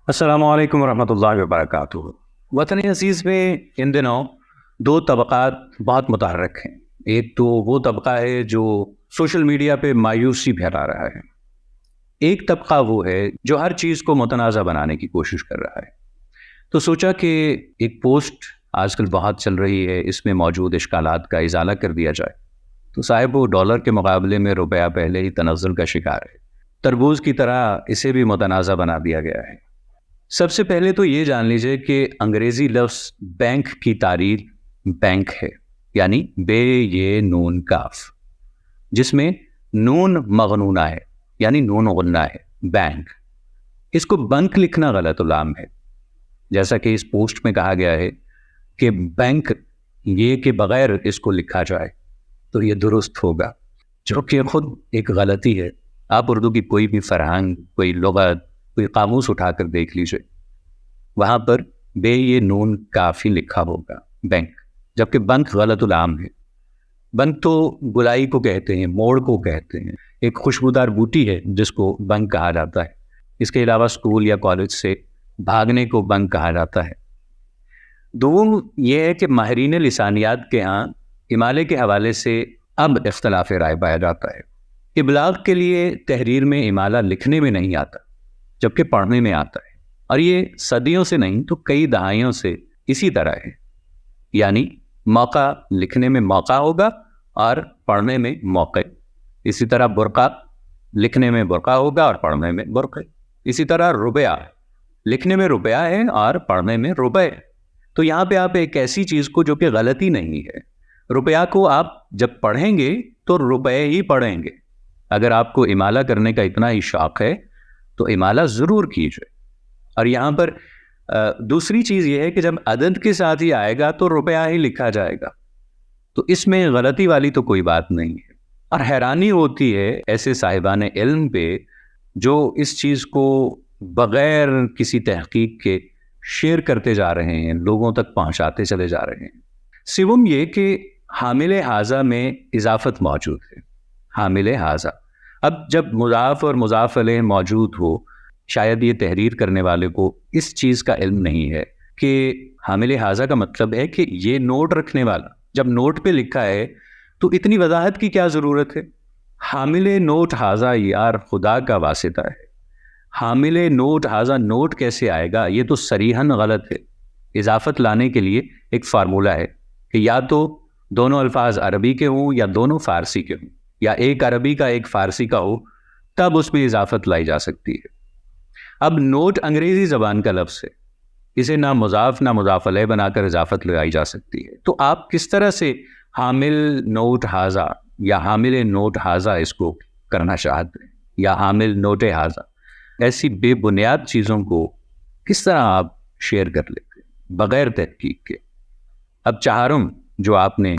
السلام علیکم ورحمۃ اللہ وبرکاتہ۔ وطن عزیز میں ان دنوں دو طبقات بہت متحرک ہیں۔ ایک تو وہ طبقہ ہے جو سوشل میڈیا پہ مایوسی پھیلا رہا ہے، ایک طبقہ وہ ہے جو ہر چیز کو متنازع بنانے کی کوشش کر رہا ہے۔ تو سوچا کہ ایک پوسٹ آج کل بہت چل رہی ہے، اس میں موجود اشکالات کا ازالہ کر دیا جائے۔ تو صاحب وہ ڈالر کے مقابلے میں روپیہ پہلے ہی تنزل کا شکار ہے، تربوز کی طرح اسے بھی متنازع بنا دیا گیا ہے۔ سب سے پہلے تو یہ جان لیجئے کہ انگریزی لفظ بینک کی تعریف بینک ہے، یعنی بے یہ نون کاف، جس میں نون مغنونہ ہے، یعنی نون غنہ ہے، بینک۔ اس کو بنک لکھنا غلط العام ہے، جیسا کہ اس پوسٹ میں کہا گیا ہے کہ بینک یہ کہ بغیر اس کو لکھا جائے تو یہ درست ہوگا، جو کہ خود ایک غلطی ہے۔ آپ اردو کی کوئی بھی فرہنگ، کوئی لغت، کوئی قاموس اٹھا کر دیکھ لیجئے، وہاں پر بے یہ نون کافی لکھا ہوگا بینک، جبکہ بنک غلط العام ہے۔ بنک تو گلائی کو کہتے ہیں، موڑ کو کہتے ہیں، ایک خوشبودار بوٹی ہے جس کو بنک کہا جاتا ہے۔ اس کے علاوہ اسکول یا کالج سے بھاگنے کو بنک کہا جاتا ہے۔ دوم یہ ہے کہ ماہرین لسانیات کے ہاں امالے کے حوالے سے اب اختلاف رائے پایا جاتا ہے۔ ابلاغ کے لیے تحریر میں امالہ لکھنے میں نہیں آتا، جبکہ پڑھنے میں آتا ہے، اور یہ صدیوں سے نہیں تو کئی دہائیوں سے اسی طرح ہے، یعنی موقع لکھنے میں موقع ہوگا اور پڑھنے میں موقع۔ اسی طرح برقع لکھنے میں برقع ہوگا اور پڑھنے میں برقع۔ اسی طرح روپیہ لکھنے میں روپیہ ہے اور پڑھنے میں روپے۔ تو یہاں پہ آپ ایک ایسی چیز کو جو کہ غلطی نہیں ہے، روپیہ کو آپ جب پڑھیں گے تو روپے ہی پڑھیں گے۔ اگر آپ کو امالہ کرنے کا اتنا ہی شوق ہے تو امالہ ضرور کیجئے۔ اور یہاں پر دوسری چیز یہ ہے کہ جب عدد کے ساتھ ہی آئے گا تو روپیہ ہی لکھا جائے گا، تو اس میں غلطی والی تو کوئی بات نہیں ہے۔ اور حیرانی ہوتی ہے ایسے صاحبان علم پہ جو اس چیز کو بغیر کسی تحقیق کے شیئر کرتے جا رہے ہیں، لوگوں تک پہنچاتے چلے جا رہے ہیں۔ سوم یہ کہ حامل حاذا میں اضافت موجود ہے، حامل حاذا۔ اب جب مضاف اور مضاف علیہ موجود ہو، شاید یہ تحریر کرنے والے کو اس چیز کا علم نہیں ہے کہ حامل حاذا کا مطلب ہے کہ یہ نوٹ رکھنے والا۔ جب نوٹ پہ لکھا ہے تو اتنی وضاحت کی کیا ضرورت ہے؟ حامل نوٹ حاذا یار خدا کا واسطہ ہے، حامل نوٹ حاذا نوٹ کیسے آئے گا؟ یہ تو صریحاً غلط ہے۔ اضافت لانے کے لیے ایک فارمولہ ہے کہ یا تو دونوں الفاظ عربی کے ہوں یا دونوں فارسی کے ہوں، یا ایک عربی کا ایک فارسی کا ہو، تب اس میں اضافت لائی جا سکتی ہے۔ اب نوٹ انگریزی زبان کا لفظ ہے، اسے نہ مضاف نہ مضاف علیہ بنا کر اضافت لگائی جا سکتی ہے۔ تو آپ کس طرح سے حامل نوٹ حاذا یا حامل نوٹ حاذا اس کو کرنا چاہتے ہیں، یا حامل نوٹ حاذا؟ ایسی بے بنیاد چیزوں کو کس طرح آپ شیئر کر لیتے ہیں بغیر تحقیق کے؟ اب چہارم جو آپ نے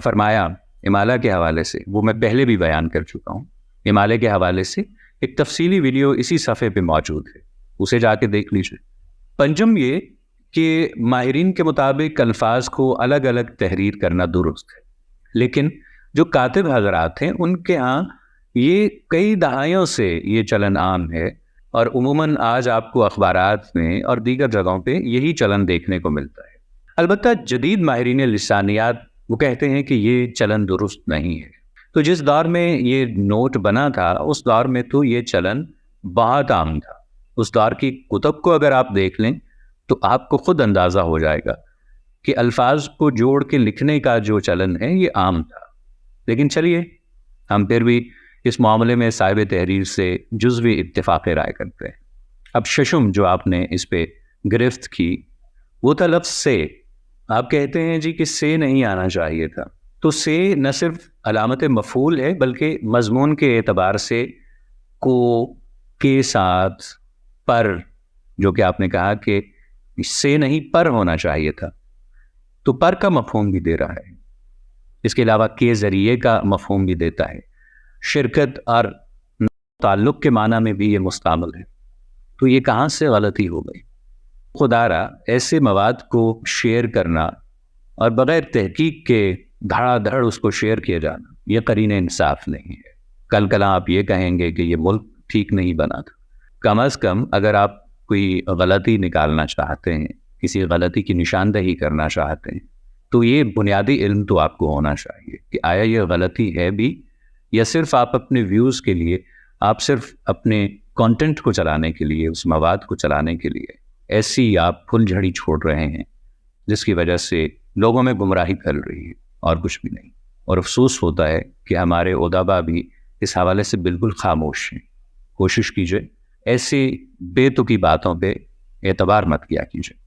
فرمایا امالہ کے حوالے سے، وہ میں پہلے بھی بیان کر چکا ہوں۔ امالے کے حوالے سے ایک تفصیلی ویڈیو اسی صفحے پہ موجود ہے، اسے جا کے دیکھ لیجیے۔ پنجم یہ کہ ماہرین کے مطابق الفاظ کو الگ الگ تحریر کرنا درست ہے، لیکن جو کاتب حضرات ہیں ان کے ہاں یہ کئی دہائیوں سے یہ چلن عام ہے، اور عموماً آج آپ کو اخبارات میں اور دیگر جگہوں پہ یہی چلن دیکھنے کو ملتا ہے۔ البتہ جدید ماہرین لسانیات وہ کہتے ہیں کہ یہ چلن درست نہیں ہے۔ تو جس دور میں یہ نوٹ بنا تھا اس دور میں تو یہ چلن بہت عام تھا۔ اس دور کی کتب کو اگر آپ دیکھ لیں تو آپ کو خود اندازہ ہو جائے گا کہ الفاظ کو جوڑ کے لکھنے کا جو چلن ہے یہ عام تھا۔ لیکن چلیے ہم پھر بھی اس معاملے میں صاحب تحریر سے جزوی اتفاق رائے کرتے ہیں۔ اب ششم جو آپ نے اس پہ گرفت کی وہ تھا لفظ سے۔ آپ کہتے ہیں جی کہ سے نہیں آنا چاہیے تھا، تو سے نہ صرف علامت مفعول ہے بلکہ مضمون کے اعتبار سے کو کے ساتھ پر، جو کہ آپ نے کہا کہ سے نہیں پر ہونا چاہیے تھا، تو پر کا مفہوم بھی دے رہا ہے۔ اس کے علاوہ کے ذریعے کا مفہوم بھی دیتا ہے، شرکت اور تعلق کے معنی میں بھی یہ مستعمل ہے۔ تو یہ کہاں سے غلطی ہو گئی؟ خدا را ایسے مواد کو شیئر کرنا اور بغیر تحقیق کے دھڑا دھڑ اس کو شیئر کیے جانا یہ قرین انصاف نہیں ہے۔ کل کل آپ یہ کہیں گے کہ یہ ملک ٹھیک نہیں بنا تھا، کم از کم اگر آپ کوئی غلطی نکالنا چاہتے ہیں، کسی غلطی کی نشاندہی کرنا چاہتے ہیں، تو یہ بنیادی علم تو آپ کو ہونا چاہیے کہ آیا یہ غلطی ہے بھی، یا صرف آپ اپنے ویوز کے لیے، آپ صرف اپنے کانٹینٹ کو چلانے کے لیے، اس مواد کو چلانے کے لیے ایسی آپ پھل جھڑی چھوڑ رہے ہیں جس کی وجہ سے لوگوں میں گمراہی پھیل رہی ہے اور کچھ بھی نہیں. اور افسوس ہوتا ہے کہ ہمارے ادبا بھی اس حوالے سے بالکل خاموش ہیں. کوشش کیجئے ایسی بے تکی باتوں پہ اعتبار مت کیا کیجئے.